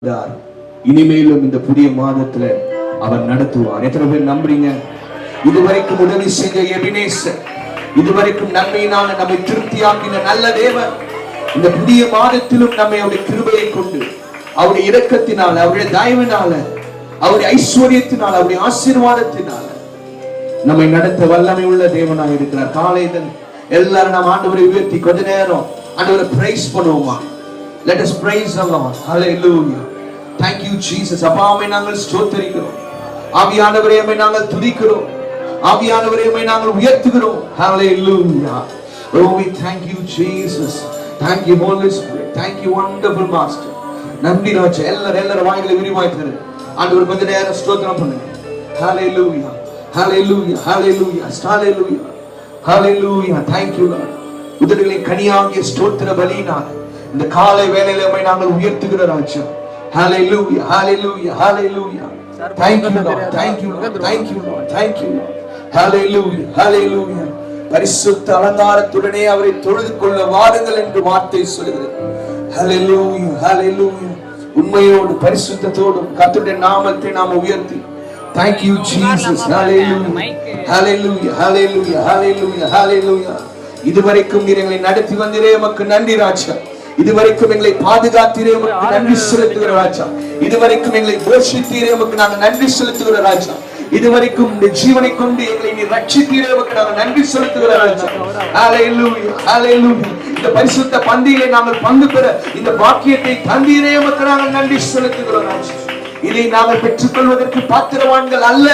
இனிமேலும் இந்த புதிய மாதத்துல அவர் நடத்துவார். எத்தனை பேர் நம்புறீங்க? இதுவரைக்கும் உதவி செஞ்ச எபினேசர், இதுவரைக்கும் நன்மையினால நம்மை திருப்தியாக்கின நல்ல தேவன் இந்த புதிய மாதத்திலும் நம்மை அவருடைய கிருபையை கொண்டு, அவருடைய இரக்கத்தினால, அவருடைய தயவினால, அவருடைய ஐஸ்வர்யத்தினால, அவருடைய ஆசீர்வாதத்தினால நம்மை நடத்த வல்லமை உள்ள தேவனாக இருக்கிறார். காலையில் எல்லாரும் நாம் ஆண்டவரை உயர்த்தி கொஞ்ச நேரம் ஆண்டவரை பிரைஸ் பண்ணுவோமா? Let us praise the Lord. Hallelujah. Thank you Jesus. அப்பாவை நாங்கள் ஸ்தோத்திரிக்கிறோம். ஆவியானவரே உம்மை நாங்கள் துதிக்கிறோம். ஆவியானவரே உம்மை நாங்கள் உயர்த்துகிறோம். Hallelujah. Oh, we thank you Jesus. Thank you Holy Spirit. Thank you wonderful Master. நன்றி ராஜா. எல்லாரும் வாய்களை விரிவாய் தரு. ஆண்டவர் கொஞ்ச நேரம் ஸ்தோத்திரம் பண்ணுங்க. Hallelujah. Hallelujah. Hallelujah. Hallelujah. Hallelujah. Thank you Lord. உதடுகளை கனியாகிய ஸ்தோத்திர பலியினால் இந்த காலை வேளையில உம்மை நாங்கள் உயர்த்துகிற ராஜா. Hallelujah. Hallelujah. Hallelujah. Thank you Lord. Thank you Lord. Thank you Lord. Thank you Lord. Hallelujah. Hallelujah. பரிசுத்த அலங்காரத்துடனே அவரை தொழுது கொள்ள வாருங்கள் என்று வார்த்தை சொல்கிறது. Hallelujah. Hallelujah. உண்மையோடு பரிசுத்தத்தோடு கர்த்தருடைய நாமத்தை நாம் உயர்த்தி Thank you Jesus. Hallelujah. Hallelujah. Hallelujah. Hallelujah. Hallelujah. இதுவரைக்கும் எங்களை நடத்தி வந்தீரே உமக்கு நன்றி ராஜா. இதுவரைக்கும் எங்களை பாதுகாத்தீரே உமக்கு நன்றி செலுத்துகிற ராஜா. இதுவரைக்கும் எங்களை போஷித்தீரே உமக்கு நாங்கள் நன்றி செலுத்துகிற ராஜா. இதுவரைக்கும் இந்த ஜீவனை கொண்டு எங்களை நீ ரட்சித்தீரே உமக்கு நாங்கள் நன்றி செலுத்துகிற ராஜா. Hallelujah. Hallelujah. இந்த பரிசுத்த பந்தியிலே நாங்கள் பங்கு பெற இந்த பாக்கியத்தை தந்தீரே உமக்கு நாங்கள் நன்றி செலுத்துகிற ராஜா. இதை நாங்கள் பெற்றுக்கொள்வதற்கு பாத்திரவான்கள் அல்ல.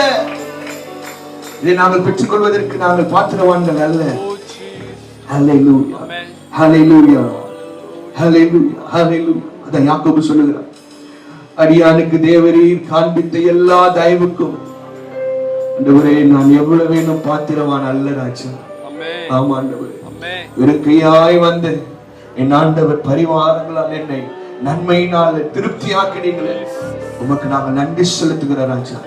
இதை நாங்கள் பெற்றுக்கொள்வதற்கு நாங்கள் பாத்திரவான்கள் அல்ல. Hallelujah. Hallelujah. Hallelujah. Hallelujah. அத யாக்கோபு சொல்லுகிறார். அடியானுக்கு தேவரீர் காண்பித்த எல்லா தயவுக்கும் ஆண்டவரே நான் எவ்வளவு வேணும் பாத்திரவான் அல்ல ராஜா. ஆமா ஆண்டவரே. வெறுக்கையாய் வந்து என் ஆண்டவர் பரிவாரங்களால் என்னை நன்மையினால் திருப்தியாக்கினீங்களே உமக்கு நாங்கள் நன்றி செலுத்துகிற ராஜா.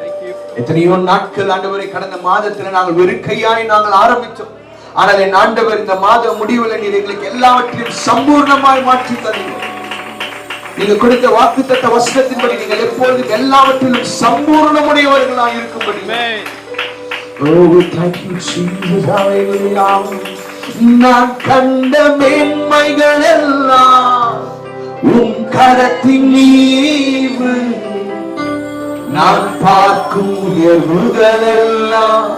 எத்தனையோ நாட்கள் ஆண்டவரை கடந்த மாதத்துல நாங்கள் வெறுக்கையாய் நாங்கள் ஆரம்பித்தோம். ஆனால் என் ஆண்டவர் இந்த மாத முடிவில் நீர் எங்களுக்கு எல்லாவற்றையும் சம்பூர்ணமாய் மாற்றி தந்தீர். நீங்க கொடுத்த வாக்குத்தத்த வசனத்தின்படி நீங்கள் எப்பொழுதும் எல்லாவற்றிலும் சம்பூர்ணமுடையவர்களாய் இருக்கும்படி நான் கண்ட மேன்மைகள் எல்லாம் உம் கரத்தின் நீவு, நான் பார்க்கும் உயர்வுகள் எல்லாம்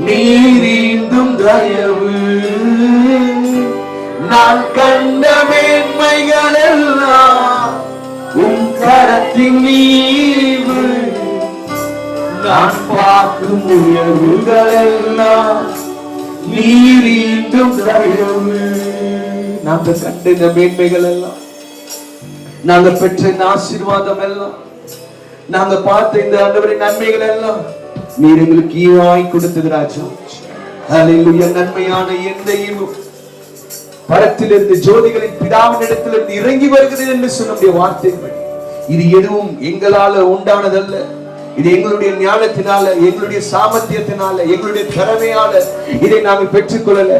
நீரீந்தும் தயவு. நான் கண்ட மேன்மைகள் எல்லாம் உம் கரத்தின் நீவு, நான் பார்க்கும் உயர்வுகள் எல்லாம் நீரீந்தும் தயவு. நாங்கள் கண்ட இந்த மேன்மைகள் எல்லாம், நாங்க பெற்ற இந்த ஆசீர்வாதம் எல்லாம், நாங்க பார்த்த இந்த ஆண்டவரின் நன்மைகள் எல்லாம் நீர் எங்களுக்கு ஈவாய் கொடுத்தது ராஜா. ஹல்லேலூயா. நன்மையான எந்த ஈவும் பரத்திலிருந்து ஜோதிகளின் பிதாவின் இடத்திலிருந்து இறங்கி வருகிறது என்று சொன்ன வார்த்தைகள் இது எதுவும் எங்களால உண்டானதல்ல. இது எங்களுடைய ஞானத்தினால, எங்களுடைய சாமர்த்தியத்தினால, எங்களுடைய திறமையால இதை நாங்கள் பெற்றுக்கொள்ளல.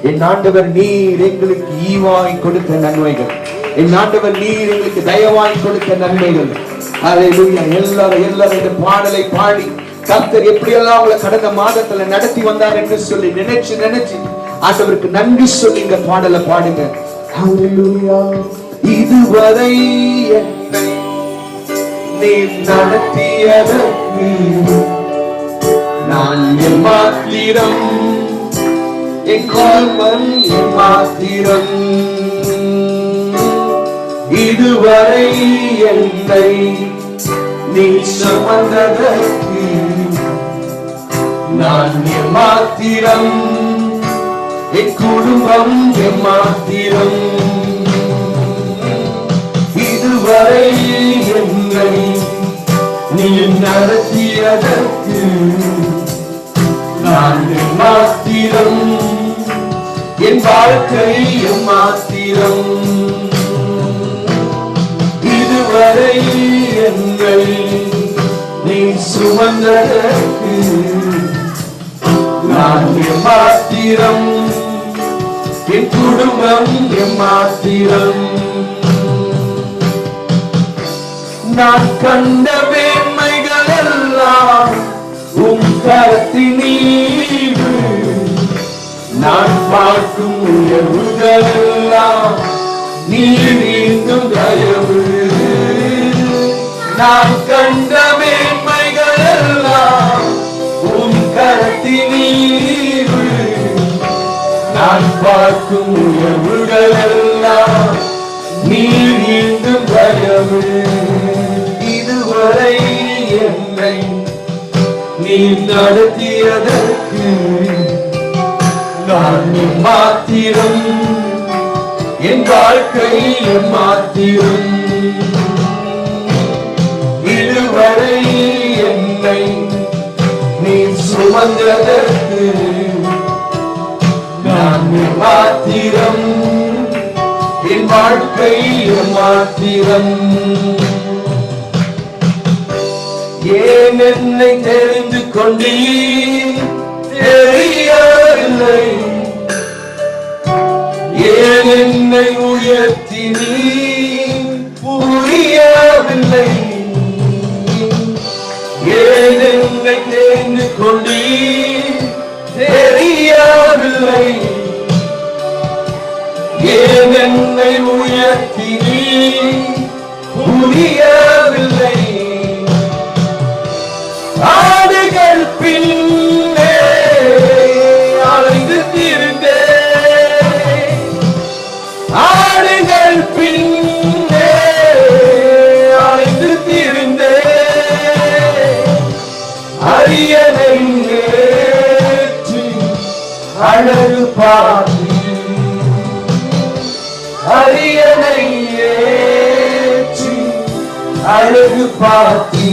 என் ஆண்டவர் நீர் எங்களுக்கு ஈவாய் கொடுத்த நன்மைகள், என் ஆண்டவர் நீர் எங்களுக்கு தயவாய் கொடுத்த நன்மைகள். ஹல்லேலூயா. எல்லாரும் இந்த பாடலை பாடி கர்த்தர் எப்படியெல்லாம் உங்களை கடந்த மாதத்துல நடத்தி வந்தார் என்று சொல்லி நினைச்சு ஆண்டவருக்கு நன்றி சொல்லி இந்த பாடலை பாடுங்க. ஹல்லேலூயா. இதுவரை என்னை நீர் நடத்தியதற்கு நான் எம்மாத்திரம், என் குடும்பம் எம்மாத்திரம். இதுவரை என்னை நீ சுமந்ததற்கு நான் எம்மாத்திரம், என் குடும்பம் எம்மாத்திரம். இதுவரை என்னை நீ நடத்தியதற்கு நான் எம்மாத்திரம், என் வாழ்க்கை எம்மாத்திரம். இதுவரை என்னை நீ சுமந்ததற்கு நான் எம்மாத்திரம், என் குடும்பம் எம்மாத்திரம். நான் கண்ட மேன்மைகள் எல்லாம் உம் கரத்தின் ஈவு. நான் பார்க்கும் உயர்வுகள் எல்லாம் நீர் நீங்கும் தயவு. நான் கண்ட மேன்மைகள் எல்லாம் உம் கரத்தின் ஈவு. நான் பார்க்கும் உயர்வுகள் எல்லாம் நீர் நீங்கும் தயவு. இதுவரை என்னை நீ நடத்தியதற்கு நான் மாத்திரம், என் வாழ்க்கை மாத்திரம். இதுவரை என்னை நீ சுமந்ததற்கு நான் மாத்திரம், என் வாழ்க்கை மாத்திரம். ஏன் என்னை தெரிந்து கொண்டீர் தெரியவில்லை, ஏன் என்னை உயர்த்தினீர் புரியவில்லை, ஏன் என்னை தெரிந்து கொண்டீர் தெரியவில்லை, ஏன் என்னை உயர்த்தினீர் புரியவில்லை. ஆடுகள் பின்னே அலைந்து திரிந்தேன், ஆடுகள் பின்னே அலைந்து திரிந்தேன். அரியணை ஏற்றி அழகு பார்த்து, அரியணை ஏற்றி அழகு பார்த்து.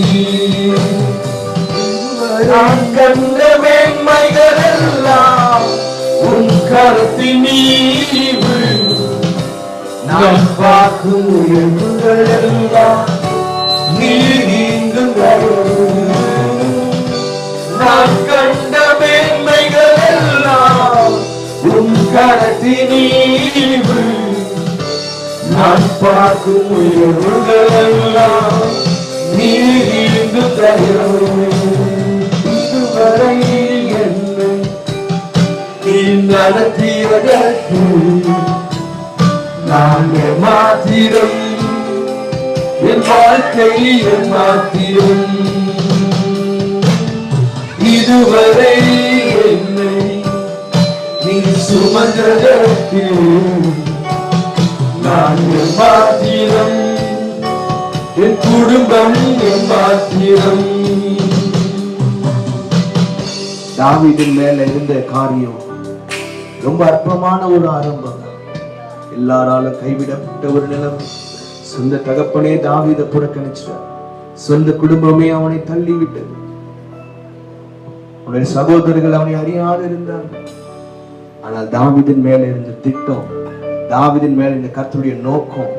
நான் கண்ட மேன்மைகள் எல்லாம் உன் கருத்தின் ஈவு. நான் பார்க்கும் உயர்வுகள் எல்லாம் நீர் நீங்கும் தயவு. நான் கண்ட மேன்மைகள் எல்லாம் உன் கருத்தின் ஈவு. நான் பார்க்கும் உயர்வுகள் எல்லாம் நீர் நீங்கும் தயவு. இதுவரை என்னை நீ நடத்தியதற்கு நான் மாத்திரம், என் வாழ்க்கை மாத்திரம். இதுவரை என்னை நீ சுமந்ததற்கு நான் மாத்திரம், என் குடும்பம் மாத்திரம். தாவீதின் மேல இருந்த காரியம் ரொம்ப அற்பமான ஒரு ஆரம்பம். எல்லாராலும் கைவிடப்பட்ட ஒரு நிலைமை. சொந்த தகப்பனே தாவீதை புறக்கணிச்சார், சொந்த குடும்பமே அவனை தள்ளிவிட்டது, அவனுடைய சகோதரர்கள் அவனை அறியாது இருந்தார்கள். ஆனால் தாவீதின் மேல இருந்த திட்டம், தாவீதின் மேல இந்த கர்த்தருடைய நோக்கம்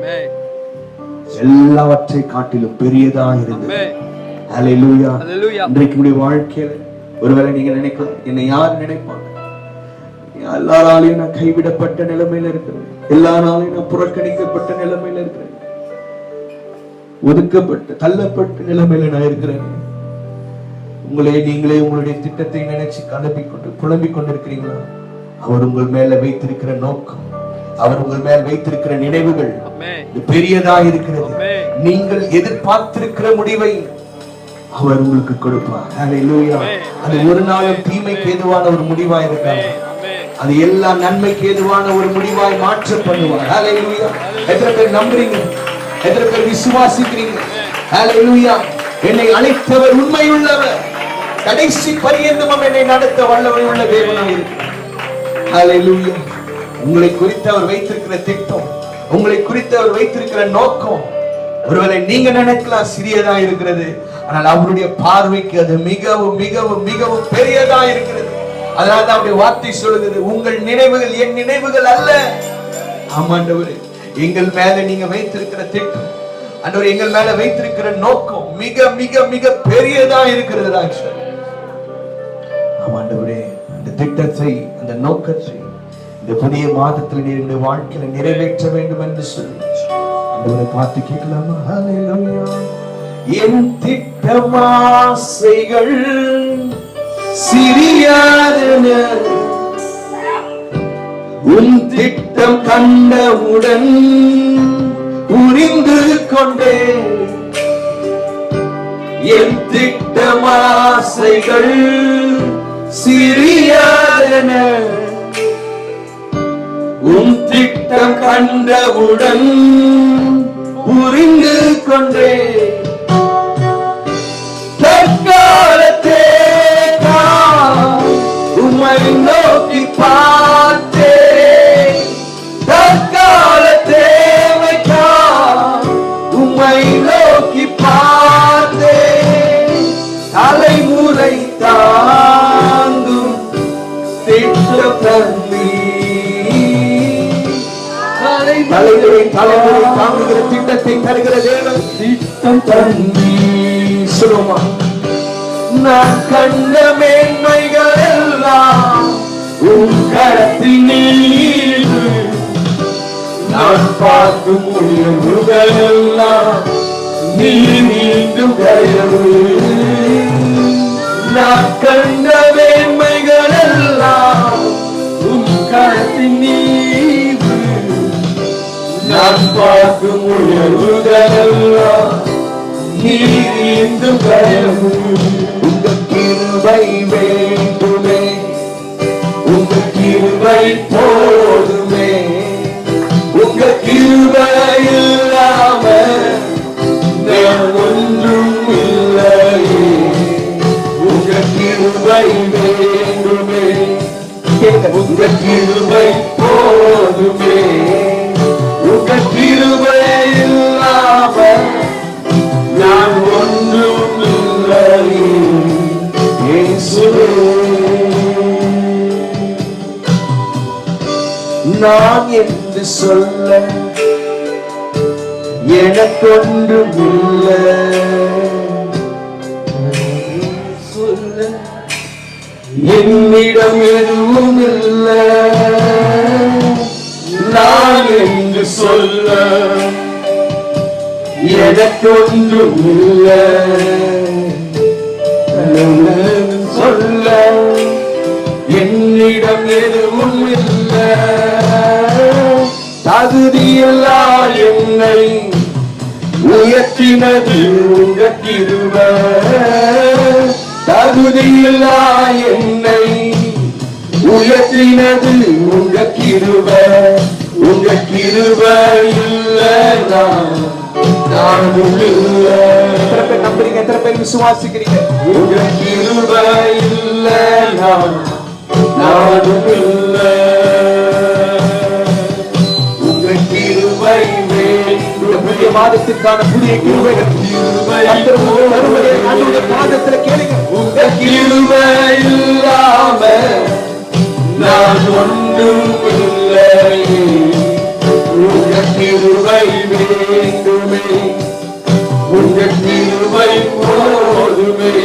எல்லாவற்றை காட்டிலும் பெரியதா இருந்தது. ஹல்லேலூயா. இன்றைக்கு உங்களுடைய வாழ்க்கையில ஒருவேளை நீங்க நினைக்கலாம், என்னை யார் நினைப்பாங்க, எல்லாராலையும் நான் கைவிடப்பட்ட நிலைமையில இருக்கிறேன், எல்லாராலையும் நான் புறக்கணிக்கப்பட்ட நிலைமையில இருக்கிறேன், ஒதுக்கப்பட்ட தள்ளப்பட்ட நிலைமையில நான் இருக்கிறேன். உங்களே நீங்களே உங்களுடைய திட்டத்தை நினைச்சு புலம்பிக் கொண்டிருக்கிறீங்களா? அவர் உங்கள் மேல வைத்திருக்கிற நோக்கம், அவர் உங்கள் மேல் வைத்திருக்கிற நினைவுகள் பெரியதா இருக்கிறது. நீங்கள் எதிர்பார்த்திருக்கிற முடிவை அவர் உங்களுக்கு கொடுப்பார். ஹல்லேலூயா. அது ஒரு நாளும் தீமைக்கு ஏதுவான ஒரு முடிவா இருக்காது, அது எல்லா நன்மைக்கு ஏதுவான ஒரு முடிவாய் மாற்ற பண்ணுவார். ஹல்லேலூயா. எத்தனை பேர் நம்புறீங்க? எத்தனை பேர் விசுவாசிக்கிறீங்க? ஹல்லேலூயா. என்னை அழைத்தவர் உண்மையுள்ளவர், கடைசி பரியந்தமும் என்னை நடத்த வல்லமை உள்ள தேவனாய் இருக்கிறார். ஹல்லேலூயா. உங்களை குறித்து அவர் வைத்திருக்கிற திட்டம், உங்களை குறித்து அவர் வைத்திருக்கிற நோக்கம் ஒருவேளை நீங்க நினைக்கலாம் சிறியதா இருக்கிறது, ஆனால் அவருடைய பார்வைக்கு அது மிகவும் மிகவும் மிகவும் பெரியதா இருக்கிறது. அதனால அவருடைய வார்த்தை சொல்லுகிறது, உங்கள் நினைவுகள் என் நினைவுகள் அல்ல. ஆமாண்டவரே, எங்கள் மேல நீங்க வைத்திருக்கிற திட்டம், ஆண்டவரே எங்கள் மேல வைத்திருக்கிற நோக்கம் மிக மிக மிக பெரியதா இருக்கிறது. ஆமாண்டவரே, அந்த திட்டத்தை அந்த நோக்கத்தை இந்த புதிய மாதத்தில் நீங்களுடைய வாழ்க்கையில நிறைவேற்ற வேண்டும் என்று சொல்லி ஆண்டவரை பார்த்து கேட்கலாமா? ஹல்லேலூயா. என் திட்டமாசைகள் சிறியதென உன் திட்டம் கண்டவுடன் புரிந்து கொண்டே. என் திட்டமாசைகள் சிறியதென உன் திட்டம் கண்டவுடன் புரிந்து கொண்டே. தற்காலத்தே உம்மை நோக்கி பார்த்தே. தற்காலத்தே உம்மை நோக்கி பார்த்தே. தலைமுறை தாங்கும் திட்டம் தந்தி. தலைமுறை தாங்குகிற திட்டத்தை தருகிற தேவன் திட்டம் தந்தி. சொல்லுமா, நான் கண்ட மேன்மைகள் எல்லாம் உன் கரத்தில் நீடு. நான் பார்க்கும் உயர்வுகள் எல்லாம் நீ மீண்டும் தயவு. நான் கண்ட மேன்மைகள் எல்லாம் உன் கரத்தில் நீடு. நான் பார்க்கும் உயர்வுகள் எல்லாம் நீ மீண்டும் தயவு. உங்க கிருபை வேண்டுமே, உங்க கிருபை போதுமே. உங்க கிருபை இல்லாம நான் ஒன்றும் இல்லையே. உங்க கிருபை வேண்டுமே, உங்க கிருபை போதுமே. உங்க கிருபை இல்லாம நான் ஒன்றும் இல்லையே. நான் என்று சொல்ல எனக்கொன்றும் இல்லை. சொல்ல என்னிடம் எதுவும் இல்லை. நான் என்று சொல்ல எனக்கொன்றும் இல்லை. சொல்ல என்னிடம் எதுவும் இல்லை. தகுதியில்லா என்னை உயர்த்தினது உங்க கிருபை. தகுதியில்லா என்னை உயர்த்தினது உங்க கிருபை. உங்க கிருபை இல்லை நானும் இல்லை. எத்தனை பேர் நம்புறீங்க? எத்தனை பேர் விசுவாசிக்கிறீங்க? உங்க கிருபை இல்லை நானும் இல்லை. உங்க கிருபை வேண்டும். புதிய மாதத்திற்கான புதிய கிருபைகள் மாதத்தில் கேளுங்க. உங்க கிருபை இல்லாம நான் ஒன்றும் இல்லை. உங்க கிருபை வேண்டுமே, உங்க கிருபை போதுமே.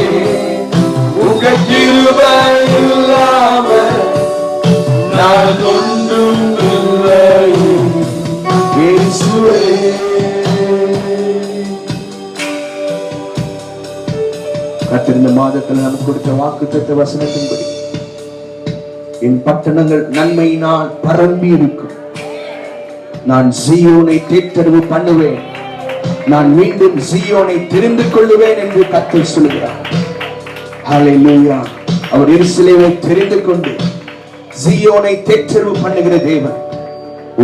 உங்க கிருபை இல்லாம நான் ஒன்றும் இல்லை. இயேசுவே, கர்த்தர் இந்த மாதத்தில் நமக்கு கொடுத்த வாக்குத்தத்த வசனத்தின்படி என் பட்டணங்கள் நன்மையினால் பரம்பி இருக்கும். நான் சீயோனை தேற்றறிவு பண்ணுவேன். நான் மீண்டும் சீயோனை தெரிந்து கொள்ளுவேன் என்று கர்த்தர் சொல்கிறார். ஹல்லேலூயா. அவர் எருசலேமை தெரிந்து கொண்டு சீயோனை தேற்றறிவு பண்ணுகிற தேவன்.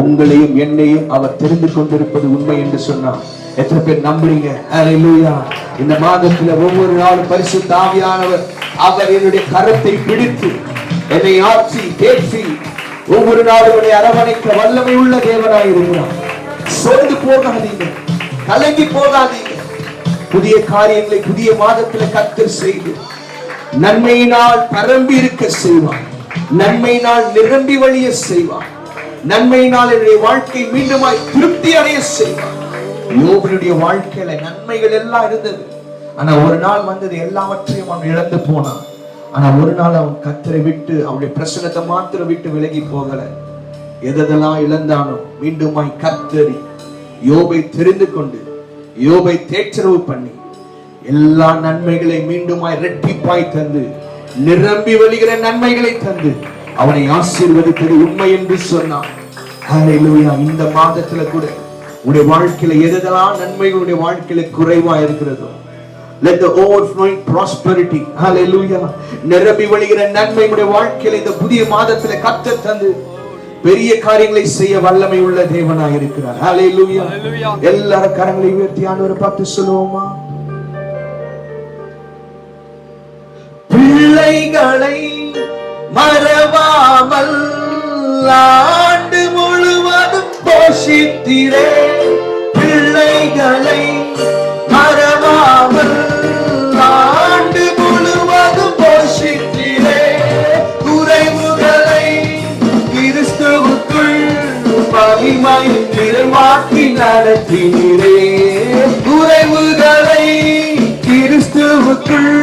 உங்களையும் என்னையும் அவர் தெரிந்து கொண்டிருப்பது உண்மை என்று சொன்னார். எத்தனை பேர் நம்புறீங்க? ஹல்லேலூயா. இந்த மாதத்தில் ஒவ்வொரு நாளும் பரிசுத்த ஆவியானவர் அவர் என்னுடைய கரத்தை பிடித்து என்னை ஆட்சி தேற்றி ஒவ்வொரு நாளும் அரவணைக்க வல்லமை உள்ள தேவனாய் இருக்கிறார். சோர்ந்து போகாதீங்க, கலங்கி போகாதீங்க. புதிய காரியங்களை புதிய மாதத்தில் கர்த்தர் செய்து நன்மையினால் பரம்பி இருக்க செய்வார். நன்மையினால் நிரம்பி வழிய செய்வார். நன்மையினால் என்னுடைய வாழ்க்கை மீண்டுமாய் திருப்தி அடைய செய்வார். யோபுடைய வாழ்க்கையில நன்மைகள் எல்லாம் இருந்தது. ஆனா ஒரு நாள் வந்தது, எல்லாவற்றையும் அவன் இழந்து போனான். ஆனா ஒரு நாள் அவன் கர்த்தரை விட்டு அவருடைய பிரசன்னத்தை மாத்திரம் விட்டு விலகி போகல. எதெல்லாம் இழந்தானோ மீண்டுமாய் கர்த்தரி யோபை தெரிந்து கொண்டு யோபை தேற்றரவு பண்ணி எல்லா நன்மைகளை மீண்டுமாய் இரட்டிப்பாய் தந்து நிரம்பி வழிகிற நன்மைகளை தந்து அவனை ஆசீர்வதித்தது உண்மை என்று சொன்னான். ஹல்லேலூயா. இந்த மாதத்துல கூட உடைய வாழ்க்கையில எதெல்லாம் நன்மைகளுடைய வாழ்க்கையில குறைவா இருக்கிறதோ, let the overflowing prosperity, hallelujah, நிரம்பி வழிகிற நன்மை உடைய வாழ்க்கையில இந்த புதிய மாதத்துல கர்த்தர் தந்து பெரிய காரியங்களை செய்ய வல்லமை உள்ள தேவனாய் இருக்கிறார். ஹல்லேலூயா. எல்லாரும் கரங்களை உயர்த்தி ஆண்டவரை பார்த்து சொல்லுவோமா? பிள்ளைகளை மறவாமல் ஆண்டு முழுவதும் போஷித்திரே. பிள்ளைகளை மறவாமல் ஆண்டு முழுவதும் போஷித்திரே. குறைவுகளை கிறிஸ்துவுக்குள் மகிமை நிறைவாக்கி நடத்தினீரே. குறைவுகளை கிறிஸ்துவுக்குள்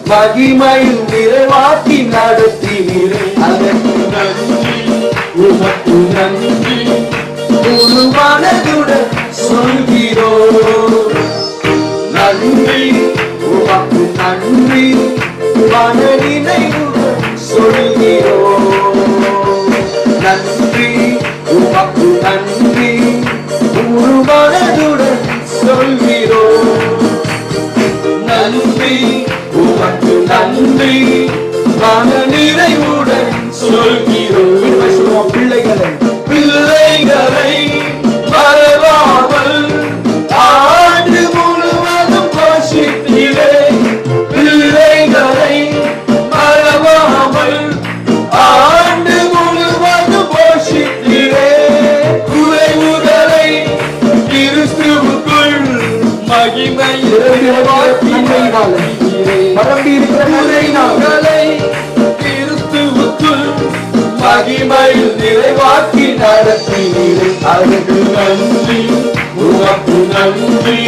மகிமை நிறைவாக்கி நடத்தினீரே. அதற்கு நன்றி, உமக்கு நன்றி, முழு மனதுடன் சொல்கிறோம். நன்றி, உமக்கு நன்றி, மன நினைவுடன் சொல்கிறோம். நன்றி, உமக்கு நன்றி, முழு மனதுடன் சொல்கிறோம். நன்றி, உமக்கு நன்றி, மன நிறைவுடன் சொல்கிறோம். பிள்ளைகளை பிள்ளைகளை மறவாமல் ஆண்டு முழுவதும் போஷித்திரே. பிள்ளைகளை மறவாமல் ஆண்டு முழுவதும் போஷித்திரே. குறைவுகளை கிறிஸ்துவுக்குள் மகிமை பரம்பி இருக்கிற குறைகளை கிறிஸ்துவுக்குள் மகிமையில் நிறைவாக்கி நடத்தினீரே. அதற்கு நன்றி, உமக்கு நன்றி,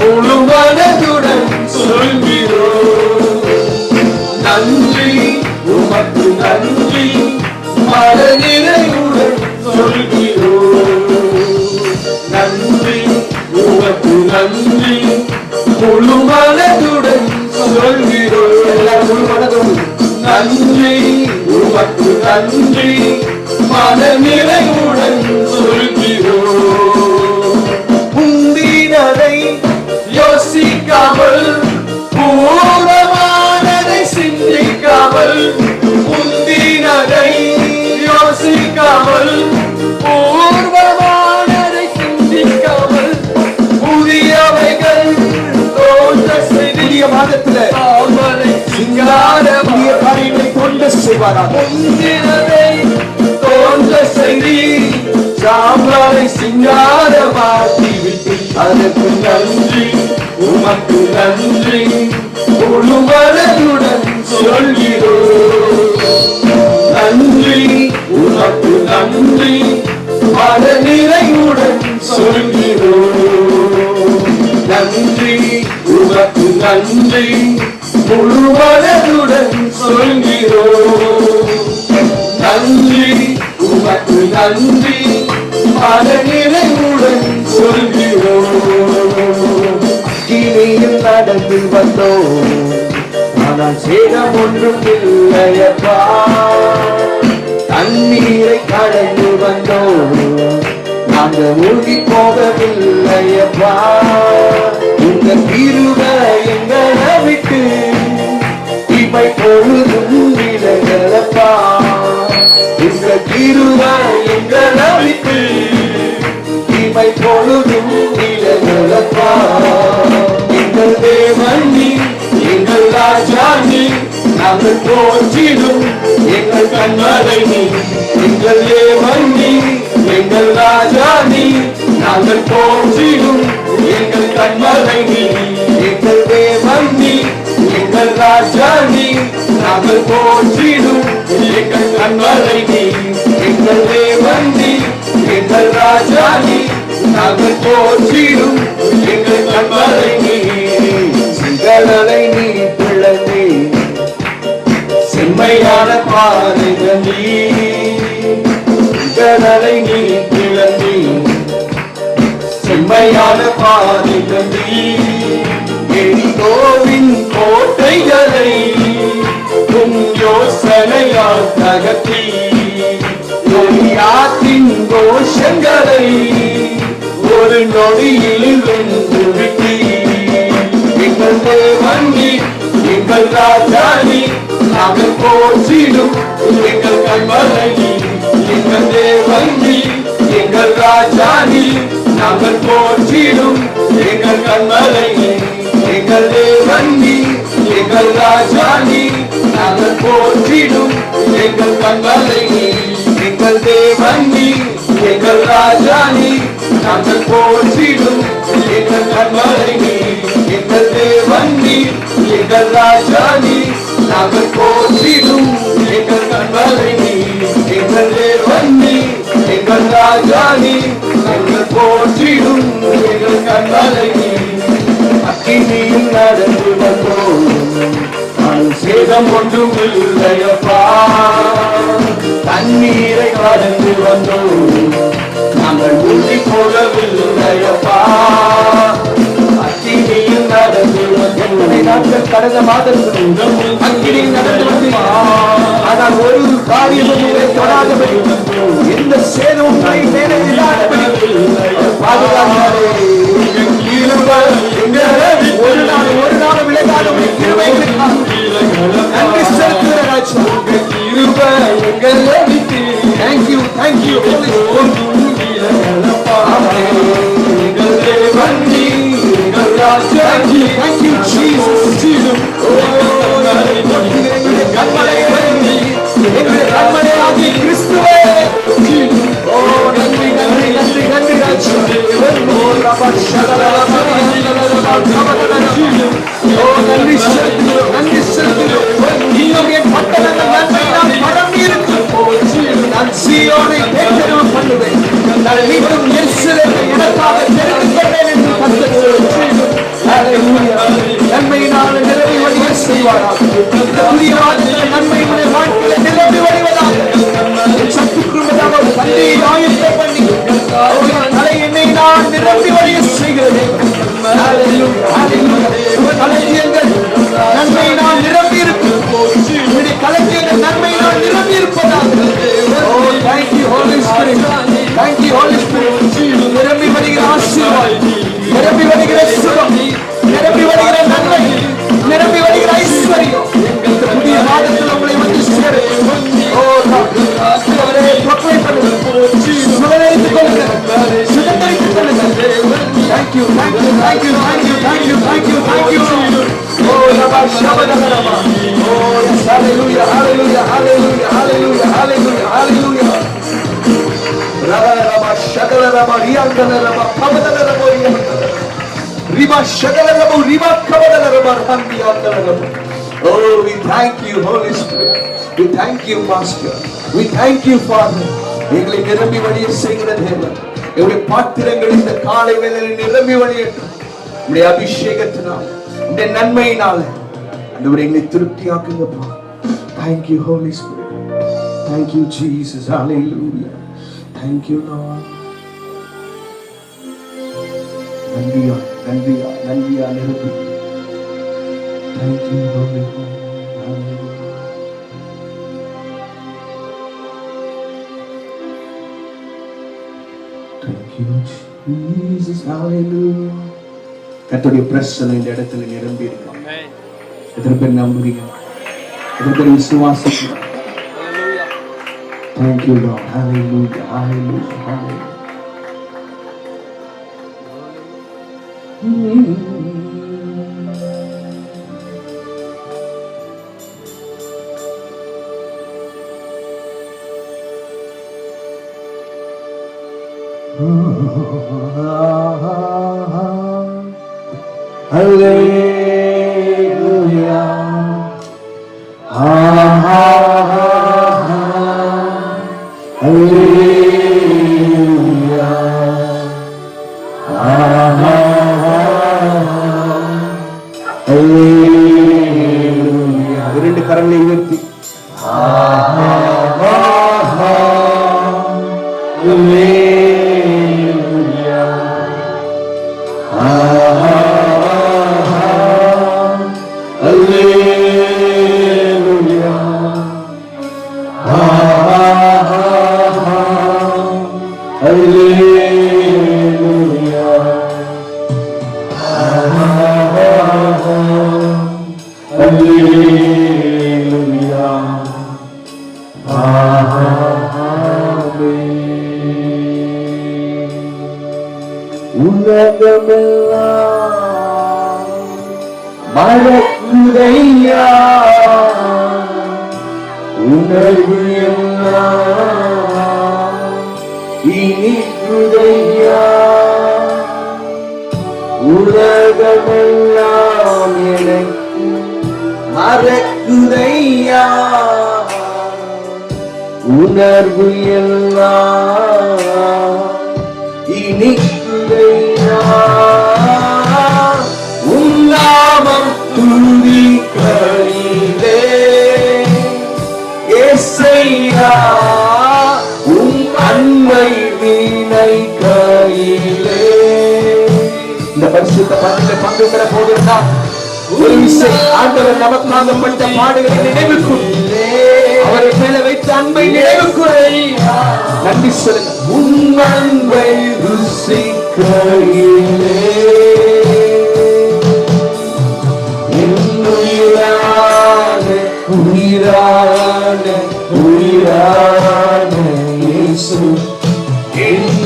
முழு மனதுடன் சொல்கிறோம். நன்றி, உமக்கு நன்றி, மன நிறைவுடன் சொல்கிறோம். நன்றி, உமக்கு நன்றி, முழு மனதுடன் சொல்கிறோம். எல்லாரும் முழு மனதுடன் நன்றி, உமக்கு நன்றி, மன நிறைவுடன் சொல்கிறோம். முந்தினதை யோசிக்காமல் பூர்வமானதை சிந்திக்காமல், முந்தினதை யோசிக்காமல் பூர்வமானதை சிந்திக்காமல், புதியவைகள் தோன்ற செய்திய மாதத்துல சிங்கார புதிய காரியங்களை கொண்டு செய்வாரா. முந்தினதை தோன்ற செய்தி சாம்பலை சிங்காரமாக்கி விட்டு. அதற்கு நன்றி, உமக்கு நன்றி, முழு மனதுடன் சொல்கிறோம். நன்றி, உமக்கு நன்றி, மன நிறைவுடன் சொல்கிறோம். நன்றி, உமக்கு நன்றி, முழு மனதுடன் சொல்கிறோம். நன்றி, உமக்கு நன்றி, மன நிறைவுடன் சொல்கிறோம். கிணியில் நடந்து வந்தோம், ஆனால் சேதம் ஒன்றும் இல்லையப்பா. தண்ணீரை கடந்து வந்தோம், நாங்கள் மூழ்கி போகவில்லையப்பா. இந்த கிருபை எங்களை விட்டு இமை பொழுதும் விலகலப்பா. இந்த கிருபை எங்களை விட்டு இமை பொழுதும் விலகலப்பா. எங்கள் தேவன் நீ, எங்கள் ராஜா நீ, நாங்கள் போற்றிடும் எங்கள் கண்மலை நீ. எங்கள் தேவன் நீ, எங்கள் ராஜா நீ, நாங்கள் போற்றிடும் எங்கள் கண்மலை நீ. எங்கள் தேவன் நீ, எங்கள் ராஜா நீ, நாங்கள் போற்றிடும் எங்கள் கண்மலை நீ. எங்கள் தேவன் நீ, எங்கள் ராஜா நீ, நாங்கள் போற்றிடும் எங்கள் கண்மலை நீ. சிங்கங்களை நீ பிளந்தே செம்மையான பாதைகள் நீ. சிங்கங்களை நீ பிளந்தே செம்மையான பாதைகள் நீ. எரிகோவின் கோட்டைகளை உன் யோசனையால் தகர்த்தி ஆற்றின் கோஷங்களை ஒரு நொடியில் வென்று விட்டி எங்கள் தேவனி எங்கள் ராஜானி நாங்கள் போற்றிடும் எங்கள் கண்மலைனி எங்கள் தேவனி எங்கள் ராஜானி நாங்கள் போற்றிடும் எங்கள் கண்மலைனி எங்கள் தேவனி எங்கள் ராஜானி நாங்கள் போற்றிடும் எங்கள் கண்மலைனி எங்கள் தேவனி எங்கள் ராஜானி நாங்கள் போற்றிடும் எங்கள் கண்மலைனி எங்கள் தேவனி எங்கள் ராஜானி நாங்கள் போற்றிடும் எங்கள் கண்மலைனி எங்கள் தேவனி எங்கள் ராஜானி நாங்கள் போற்றிடும் எங்கள் கண்மலைனி அக்கினியில் நடந்து வந்தோம் சேதம் ஒன்றும் இல்லையப்பா தண்ணீரை கடந்து வந்தோம் நாங்கள் உறுதி போகவில்லையப்பா அக்கினியில் நடந்து எத்தனை நாட்கள் கடந்த மாதத்தில் அக்கினியில் நடந்து வந்தோம் ஆனால் ஒரு காரியமும் தொடாதபடி எந்த சேதமும் மேலே இல்லாதபடி பாதுகாப்பாரே ஒரு நாள் விளையாட நன்றி செலுத்துகிற ராஜா Thank you, thank you, Holy Spirit. Thank you, Jesus. கிறிஸ்துவே நன்றி நன்றி நன்றி நன்றி ராஜா நன்றி செலுத்துகிறோம் நன்றி செலுத்துகிறோம் இன்னும் என் பட்டணங்கள் நன்மையினால் படம் இருக்கு நான் சீயோனை தேர்ந்தெடுப்பு பண்ணுவேன் நான் மீண்டும் எருசலேமை எனக்காக தெரிந்து கொண்டேன் என்று கர்த்தர் நன்மையினால் நிலவி வழிய செய்வாராக புதிய நன்மையினுடைய வாழ்க்கையில நிலவி வழிவதாக சத்துக்குருவதாக ஒரு பண்டிகை ஆயுதம் பண்ணி தலை என்னை நான் நிரம்பி வழிய செய்கிறேன் களஞ்சியங்கள் நன்மையினால் நிரம்பி இருக்கும் களஞ்சியங்கள் நன்மையினால் நிரம்பி இருப்பதாக Thank you, Holy Spirit. Thank you, Holy Spirit. நிரம்பி வருகிற ஆசீர்வாதம், நிரம்பி வருகிற சுகம், நிரம்பி வருகிற நன்மை, நிரம்பி வருகிற ஐஸ்வர்யம் புதிய மாதத்தில் உங்களை வந்து சேரும். proclaim பண்ணுங்கள், சுதந்தரித்துக் கொள்ளுங்கள், சுதந்தரித்துக் கொள்ளுங்கள். Thank you, thank you, thank you, thank you, thank you, thank you, thank you. Oh, Rabba Shabada Rabba. Oh, yes, hallelujah, hallelujah, hallelujah, hallelujah, hallelujah, hallelujah. Rabba Rabba Shagala Rabba Riyangala Rabba Kavadala Rabba Riyangala Riba Shagala Rabba Riba Kavadala Rabba Riyangala Rabba. Oh, we thank you, Holy Spirit. We thank you, Master. We thank you, Father. எங்களை நிரம்பி வழிய செய்கிற தேவன், எங்களுடைய பாத்திரங்கள் இந்த காலை வேளையில் நிரம்பி வழியட்டும். உம்முடைய அபிஷேகத்தினால், உம்முடைய நன்மையினால் ஆண்டவரே எங்களை திருப்தியாக்குங்கப்பா. Thank you, Holy Spirit. Thank you, Jesus. Hallelujah. Thank you, Lord. நன்றியா நன்றியா நன்றியா நிரம்பி. Thank you, Holy Spirit. Thank you, Jesus. Hallelujah. கர்த்தருடைய பிரசன்னம் இந்த இடத்துல நிரம்பி இருக்கு. எத்தனை பேர் நம்புறீங்க? எத்தனை பேர் விசுவாசிக்கிறீங்க? Thank you, Lord. Hallelujah. Hallelujah. Hallelujah. Hallelujah. இரண்டு கரங்களை உயர்த்தி உலகமெல்லாம் மறக்குதையா, உணர்வு எல்லாம் இனிக்குதையா. உலகமெல்லாம் எனக்கு மறக்குதையா, உணர்வு எல்லாம் இனிக்குதையா. உன் நாமம் துதிக்கையிலே ஏசையா, உன் அன்பை நினைக்கையிலே. இந்த பரிசுத்த பந்தில பங்கு பெற போகிறதா? ஒரு விஷயம், ஆண்டவர் நமக்காக பட்ட பாடுகளை நினைவு கொள்ளே, அவரை மேல வைத்த அன்பை நினைவு கொள்ளையா. நன்றி சொல்லுங்க. உன் அன்பை ருசிக்கையிலே உயிரான உயிரான உயிரான இயேசு,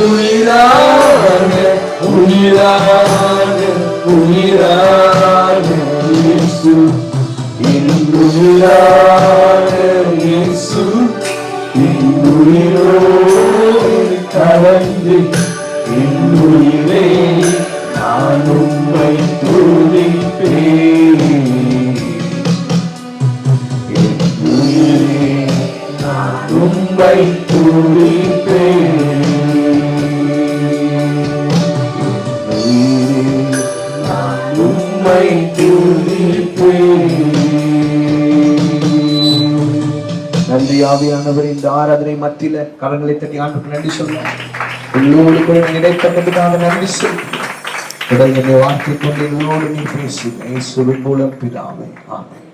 உயிரான உயிரான உயிரான இயேசு, உயிரான இயேசு, உயிரோடு கலந்து என் உயிரே நான் உம்மை துதிப்பேன். என் உயிரே நான் உம்மை துதிப்பேன். நன்றி ஆவியானவர். இந்த ஆராதனை மத்தியில கரங்களை தட்டி ஆண்டுக்கு நன்றி சொல்லுவோம். எல்லோடு கூட நினைத்ததுக்காக நன்றி சொல்லுவோம். தொடர்ந்து வார்த்தை கொண்டு எல்லோடு நீ பேசுவேன். இயேசுவின் மூலம் பிதாவே, ஆமென்.